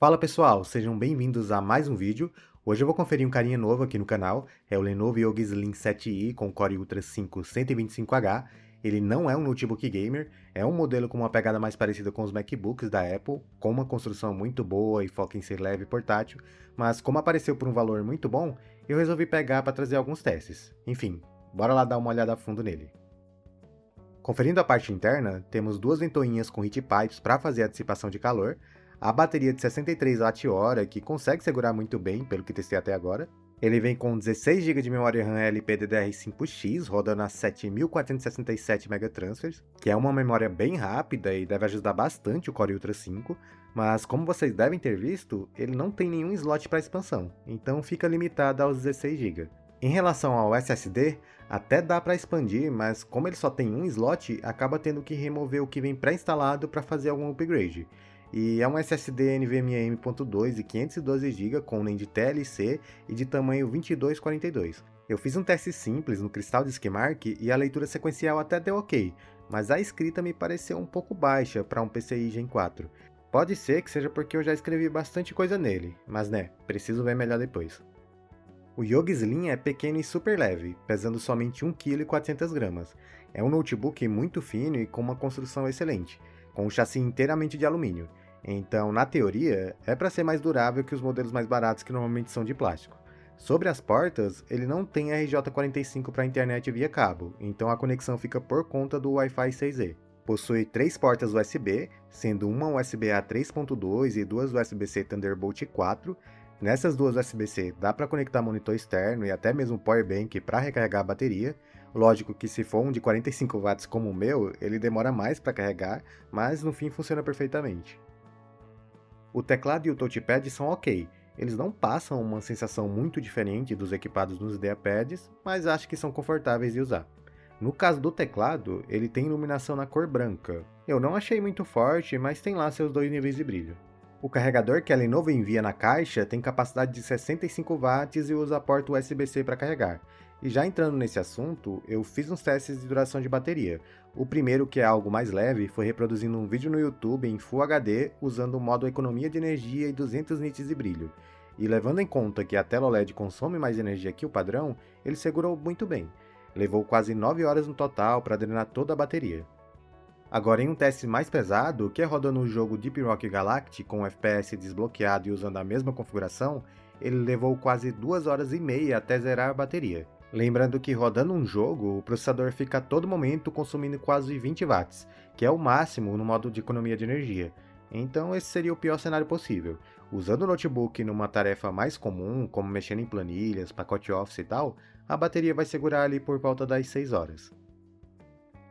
Fala pessoal, sejam bem-vindos a mais um vídeo. Hoje eu vou conferir um carinha novo aqui no canal, é o Lenovo Yoga Slim 7i com Core Ultra 5 125H. Ele não é um notebook gamer, é um modelo com uma pegada mais parecida com os MacBooks da Apple, com uma construção muito boa e foca em ser leve e portátil, mas como apareceu por um valor muito bom, eu resolvi pegar para trazer alguns testes. Enfim, bora lá dar uma olhada a fundo nele. Conferindo a parte interna, temos duas ventoinhas com heat pipes para fazer a dissipação de calor, a bateria de 63 Wh que consegue segurar muito bem, pelo que testei até agora. Ele vem com 16 GB de memória RAM LPDDR5X, rodando a 7.467 MB, que é uma memória bem rápida e deve ajudar bastante o Core Ultra 5, mas como vocês devem ter visto, ele não tem nenhum slot para expansão, então fica limitado aos 16 GB. Em relação ao SSD, até dá para expandir, mas como ele só tem um slot, acaba tendo que remover o que vem pré-instalado para fazer algum upgrade. E é um SSD NVMe M.2 e 512 GB com NAND TLC e de tamanho 2242. Eu fiz um teste simples no Crystal Disk Mark e a leitura sequencial até deu ok, mas a escrita me pareceu um pouco baixa para um PCI Gen 4. Pode ser que seja porque eu já escrevi bastante coisa nele, mas né, preciso ver melhor depois. O Yoga Slim é pequeno e super leve, pesando somente 1,4 kg. É um notebook muito fino e com uma construção excelente, com um chassi inteiramente de alumínio. Então, na teoria, é para ser mais durável que os modelos mais baratos que normalmente são de plástico. Sobre as portas, ele não tem RJ45 para internet via cabo, então a conexão fica por conta do Wi-Fi 6E. Possui 3 portas USB, sendo uma USB-A 3.2 e duas USB-C Thunderbolt 4. Nessas duas USB-C dá para conectar monitor externo e até mesmo powerbank para recarregar a bateria. Lógico que se for um de 45 watts como o meu, ele demora mais para carregar, mas no fim funciona perfeitamente. O teclado e o touchpad são ok, eles não passam uma sensação muito diferente dos equipados nos IdeaPads, mas acho que são confortáveis de usar. No caso do teclado, ele tem iluminação na cor branca. Eu não achei muito forte, mas tem lá seus dois níveis de brilho. O carregador que a Lenovo envia na caixa tem capacidade de 65 watts e usa a porta USB-C para carregar. E já entrando nesse assunto, eu fiz uns testes de duração de bateria. O primeiro, que é algo mais leve, foi reproduzindo um vídeo no YouTube em Full HD usando o modo economia de energia e 200 nits de brilho. E levando em conta que a tela OLED consome mais energia que o padrão, ele segurou muito bem. Levou quase 9 horas no total para drenar toda a bateria. Agora, em um teste mais pesado, que é rodando o jogo Deep Rock Galactic com o FPS desbloqueado e usando a mesma configuração, ele levou quase 2 horas e meia até zerar a bateria. Lembrando que rodando um jogo, o processador fica a todo momento consumindo quase 20 watts, que é o máximo no modo de economia de energia. Então esse seria o pior cenário possível. Usando o notebook numa tarefa mais comum, como mexendo em planilhas, pacote Office e tal, a bateria vai segurar ali por volta das 6 horas.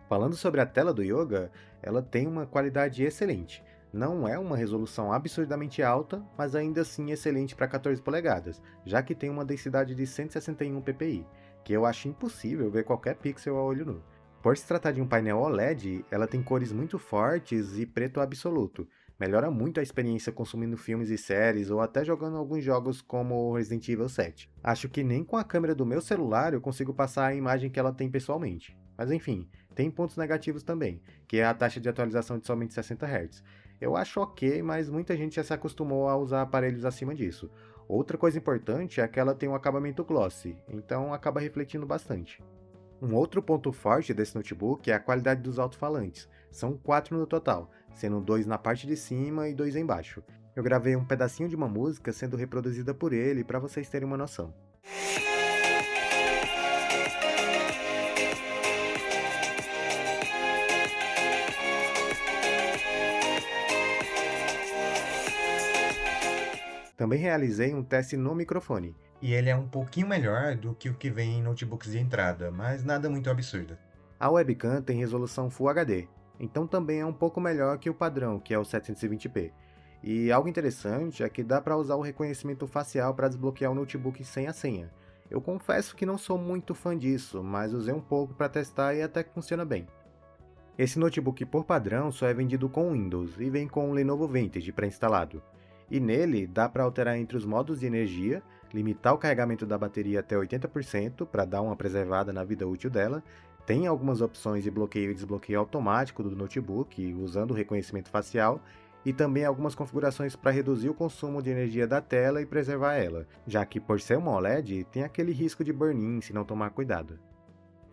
Falando sobre a tela do Yoga, ela tem uma qualidade excelente. Não é uma resolução absurdamente alta, mas ainda assim excelente para 14 polegadas, já que tem uma densidade de 161 ppi, que eu acho impossível ver qualquer pixel a olho nu. Por se tratar de um painel OLED, ela tem cores muito fortes e preto absoluto. Melhora muito a experiência consumindo filmes e séries ou até jogando alguns jogos como Resident Evil 7. Acho que nem com a câmera do meu celular eu consigo passar a imagem que ela tem pessoalmente. Mas enfim, tem pontos negativos também, que é a taxa de atualização de somente 60 Hz. Eu acho ok, mas muita gente já se acostumou a usar aparelhos acima disso. Outra coisa importante é que ela tem um acabamento glossy, então acaba refletindo bastante. Um outro ponto forte desse notebook é a qualidade dos alto-falantes. São 4 no total, sendo 2 na parte de cima e 2 embaixo. Eu gravei um pedacinho de uma música sendo reproduzida por ele para vocês terem uma noção. Também realizei um teste no microfone, e ele é um pouquinho melhor do que o que vem em notebooks de entrada, mas nada muito absurdo. A webcam tem resolução Full HD, então também é um pouco melhor que o padrão, que é o 720p. E algo interessante é que dá para usar o reconhecimento facial para desbloquear o notebook sem a senha. Eu confesso que não sou muito fã disso, mas usei um pouco para testar e até que funciona bem. Esse notebook por padrão só é vendido com Windows e vem com o Lenovo Vintage pré-instalado. E nele dá para alterar entre os modos de energia, limitar o carregamento da bateria até 80% para dar uma preservada na vida útil dela. Tem algumas opções de bloqueio e desbloqueio automático do notebook usando o reconhecimento facial e também algumas configurações para reduzir o consumo de energia da tela e preservar ela, já que por ser uma OLED tem aquele risco de burn-in se não tomar cuidado.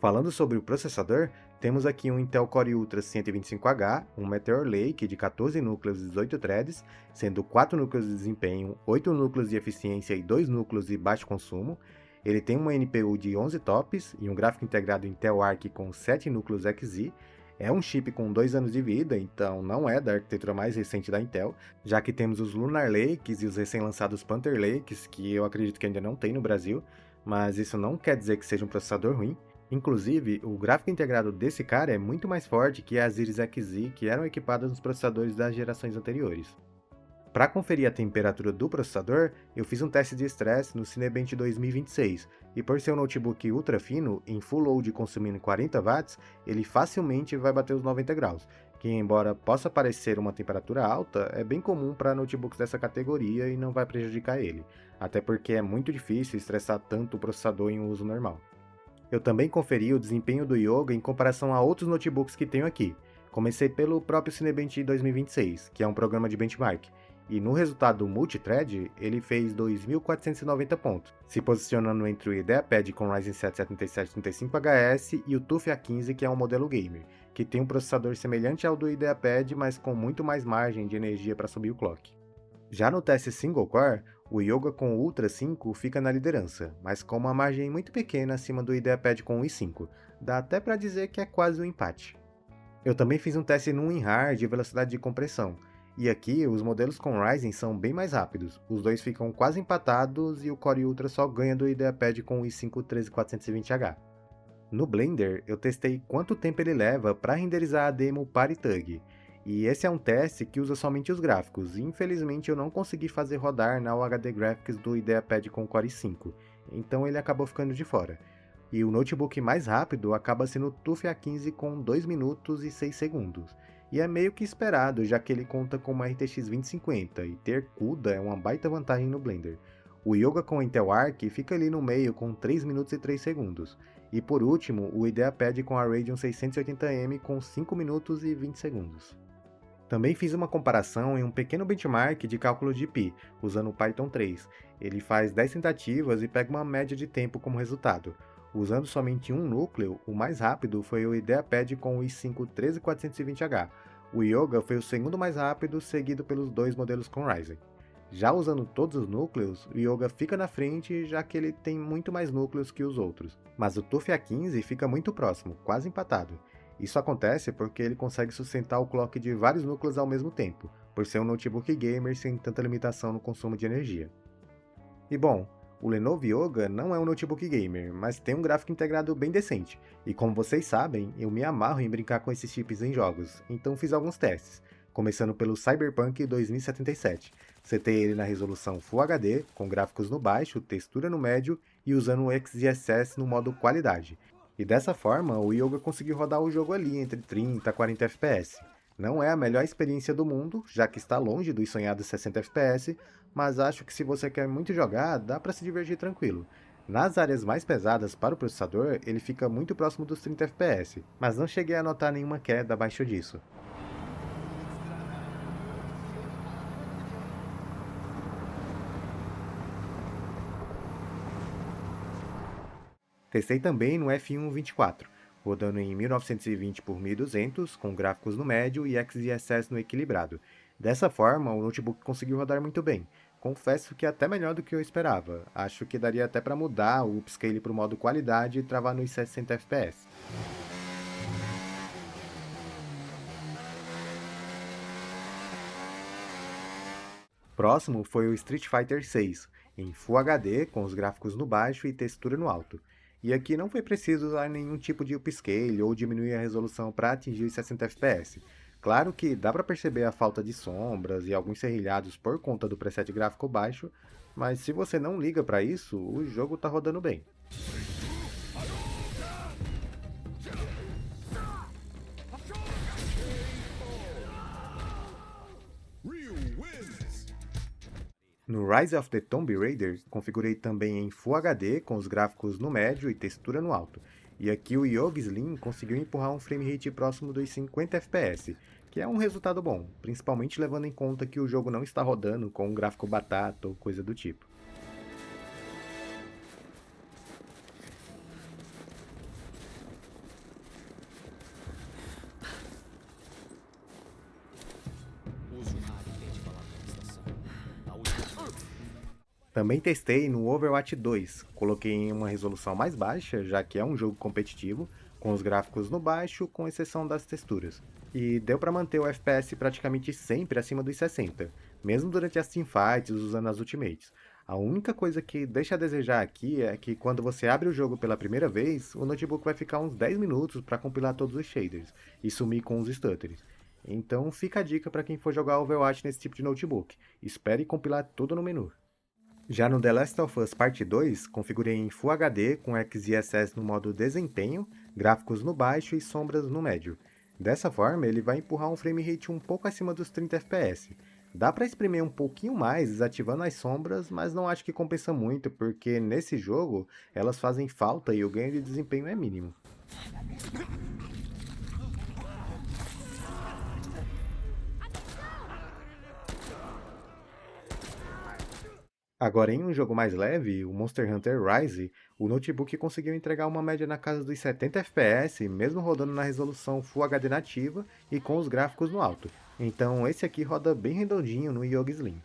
Falando sobre o processador, temos aqui um Intel Core Ultra 125H, um Meteor Lake de 14 núcleos e 18 threads, sendo 4 núcleos de desempenho, 8 núcleos de eficiência e 2 núcleos de baixo consumo. Ele tem uma NPU de 11 TOPS e um gráfico integrado Intel Arc com 7 núcleos Xe. É um chip com 2 anos de vida, então não é da arquitetura mais recente da Intel, já que temos os Lunar Lakes e os recém-lançados Panther Lakes, que eu acredito que ainda não tem no Brasil, mas isso não quer dizer que seja um processador ruim. Inclusive, o gráfico integrado desse cara é muito mais forte que as Iris Xe que eram equipadas nos processadores das gerações anteriores. Para conferir a temperatura do processador, eu fiz um teste de estresse no Cinebench 2026, e por ser um notebook ultra fino, em Full Load consumindo 40 watts, ele facilmente vai bater os 90 graus, que embora possa parecer uma temperatura alta, é bem comum para notebooks dessa categoria e não vai prejudicar ele, até porque é muito difícil estressar tanto o processador em um uso normal. Eu também conferi o desempenho do Yoga em comparação a outros notebooks que tenho aqui. Comecei pelo próprio Cinebench 2026, que é um programa de benchmark, e no resultado multithread ele fez 2.490 pontos, se posicionando entre o IdeaPad com Ryzen 7 7735HS e o TUF A15, que é um modelo gamer, que tem um processador semelhante ao do IdeaPad, mas com muito mais margem de energia para subir o clock. Já no teste single core, o Yoga com o Ultra 5 fica na liderança, mas com uma margem muito pequena acima do IdeaPad com o i5, dá até para dizer que é quase um empate. Eu também fiz um teste no WinRAR de velocidade de compressão, e aqui os modelos com Ryzen são bem mais rápidos, os dois ficam quase empatados e o Core Ultra só ganha do IdeaPad com o i5 13420H. No Blender, eu testei quanto tempo ele leva para renderizar a demo PariTug, e esse é um teste que usa somente os gráficos, e infelizmente eu não consegui fazer rodar na UHD Graphics do IdeaPad com Core i5, então ele acabou ficando de fora. E o notebook mais rápido acaba sendo o TUF A15 com 2 minutos e 6 segundos, e é meio que esperado, já que ele conta com uma RTX 2050, e ter CUDA é uma baita vantagem no Blender. O Yoga com Intel Arc fica ali no meio com 3 minutos e 3 segundos, e por último o IdeaPad com a Radeon 680M com 5 minutos e 20 segundos. Também fiz uma comparação em um pequeno benchmark de cálculo de Pi, usando o Python 3. Ele faz 10 tentativas e pega uma média de tempo como resultado. Usando somente um núcleo, o mais rápido foi o IdeaPad com o i5 13420H. O Yoga foi o segundo mais rápido, seguido pelos dois modelos com Ryzen. Já usando todos os núcleos, o Yoga fica na frente, já que ele tem muito mais núcleos que os outros. Mas o TUF A15 fica muito próximo, quase empatado. Isso acontece porque ele consegue sustentar o clock de vários núcleos ao mesmo tempo, por ser um notebook gamer sem tanta limitação no consumo de energia. E bom, o Lenovo Yoga não é um notebook gamer, mas tem um gráfico integrado bem decente, e como vocês sabem, eu me amarro em brincar com esses chips em jogos, então fiz alguns testes, começando pelo Cyberpunk 2077. Setei ele na resolução Full HD, com gráficos no baixo, textura no médio e usando o XeSS no modo qualidade. E dessa forma, o Yoga conseguiu rodar o jogo ali entre 30 a 40 FPS. Não é a melhor experiência do mundo, já que está longe dos sonhados 60 FPS, mas acho que se você quer muito jogar, dá para se divertir tranquilo. Nas áreas mais pesadas para o processador, ele fica muito próximo dos 30 FPS, mas não cheguei a notar nenhuma queda abaixo disso. Testei também no F1 24, rodando em 1920 por 1200, com gráficos no médio e XeSS no equilibrado. Dessa forma, o notebook conseguiu rodar muito bem. Confesso que é até melhor do que eu esperava. Acho que daria até para mudar o upscale para o modo qualidade e travar nos 60 FPS. Próximo foi o Street Fighter 6, em Full HD, com os gráficos no baixo e textura no alto. E aqui não foi preciso usar nenhum tipo de upscale ou diminuir a resolução para atingir os 60 FPS. Claro que dá para perceber a falta de sombras e alguns serrilhados por conta do preset gráfico baixo, mas se você não liga para isso, o jogo está rodando bem. No Rise of the Tomb Raider, configurei também em Full HD com os gráficos no médio e textura no alto. E aqui o Yoga Slim conseguiu empurrar um frame rate próximo dos 50 FPS, que é um resultado bom, principalmente levando em conta que o jogo não está rodando com um gráfico batata ou coisa do tipo. Também testei no Overwatch 2, coloquei em uma resolução mais baixa, já que é um jogo competitivo, com os gráficos no baixo, com exceção das texturas. E deu para manter o FPS praticamente sempre acima dos 60, mesmo durante as teamfights usando as ultimates. A única coisa que deixa a desejar aqui é que quando você abre o jogo pela primeira vez, o notebook vai ficar uns 10 minutos para compilar todos os shaders e sumir com os stutters. Então fica a dica para quem for jogar Overwatch nesse tipo de notebook, espere compilar tudo no menu. Já no The Last of Us Parte 2, configurei em Full HD com XeSS no modo desempenho, gráficos no baixo e sombras no médio. Dessa forma, ele vai empurrar um frame rate um pouco acima dos 30 FPS. Dá para espremer um pouquinho mais desativando as sombras, mas não acho que compensa muito, porque nesse jogo elas fazem falta e o ganho de desempenho é mínimo. Agora, em um jogo mais leve, o Monster Hunter Rise, o notebook conseguiu entregar uma média na casa dos 70 FPS, mesmo rodando na resolução Full HD nativa e com os gráficos no alto. Então esse aqui roda bem redondinho no Yoga Slim.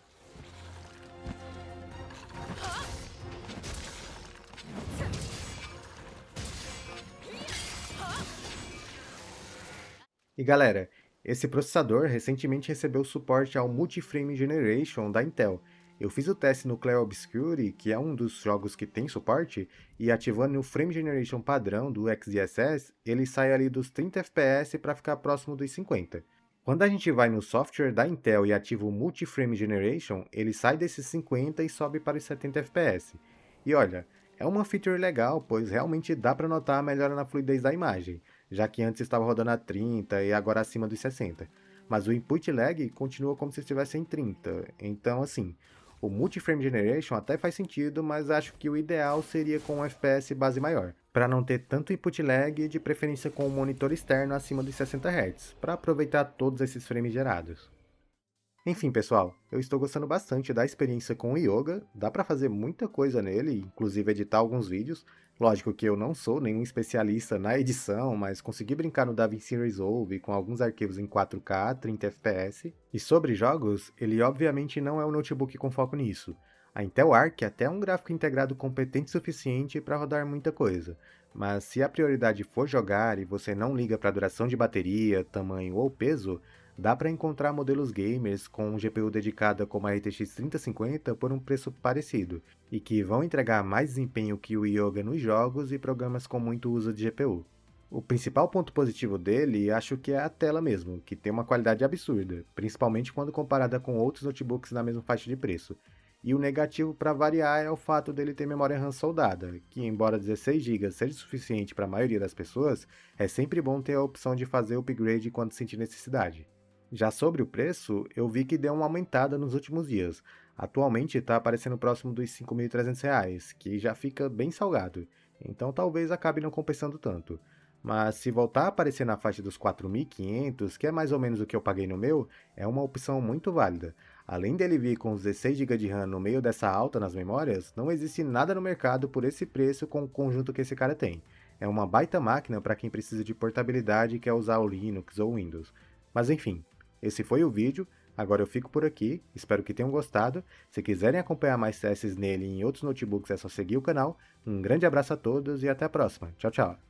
E galera, esse processador recentemente recebeu suporte ao Multi-Frame Generation da Intel. Eu fiz o teste no Clair Obscure, que é um dos jogos que tem suporte, e ativando o Frame Generation padrão do XeSS, ele sai ali dos 30 FPS para ficar próximo dos 50. Quando a gente vai no software da Intel e ativa o Multi-Frame Generation, ele sai desses 50 e sobe para os 70 FPS. E olha, é uma feature legal, pois realmente dá para notar a melhora na fluidez da imagem, já que antes estava rodando a 30 e agora acima dos 60. Mas o input lag continua como se estivesse em 30, então assim, o Multi-Frame Generation até faz sentido, mas acho que o ideal seria com um FPS base maior, para não ter tanto input lag e de preferência com um monitor externo acima dos 60 Hz, para aproveitar todos esses frames gerados. Enfim, pessoal, eu estou gostando bastante da experiência com o Yoga, dá para fazer muita coisa nele, inclusive editar alguns vídeos. Lógico que eu não sou nenhum especialista na edição, mas consegui brincar no DaVinci Resolve com alguns arquivos em 4K, 30 FPS. E sobre jogos, ele obviamente não é um notebook com foco nisso. A Intel Arc até é um gráfico integrado competente o suficiente para rodar muita coisa, mas se a prioridade for jogar e você não liga para duração de bateria, tamanho ou peso, dá para encontrar modelos gamers com GPU dedicada como a RTX 3050 por um preço parecido, e que vão entregar mais desempenho que o Yoga nos jogos e programas com muito uso de GPU. O principal ponto positivo dele acho que é a tela mesmo, que tem uma qualidade absurda, principalmente quando comparada com outros notebooks na mesma faixa de preço. E o negativo para variar é o fato dele ter memória RAM soldada, que embora 16 GB seja suficiente para a maioria das pessoas, é sempre bom ter a opção de fazer upgrade quando sentir necessidade. Já sobre o preço, eu vi que deu uma aumentada nos últimos dias. Atualmente está aparecendo próximo dos R$ 5.300, que já fica bem salgado, então talvez acabe não compensando tanto. Mas se voltar a aparecer na faixa dos 4.500, que é mais ou menos o que eu paguei no meu, é uma opção muito válida. Além dele vir com os 16 GB de RAM no meio dessa alta nas memórias, não existe nada no mercado por esse preço com o conjunto que esse cara tem. É uma baita máquina para quem precisa de portabilidade e quer usar o Linux ou Windows. Mas enfim, esse foi o vídeo, agora eu fico por aqui, espero que tenham gostado. Se quiserem acompanhar mais tests nele e em outros notebooks é só seguir o canal. Um grande abraço a todos e até a próxima. Tchau, tchau.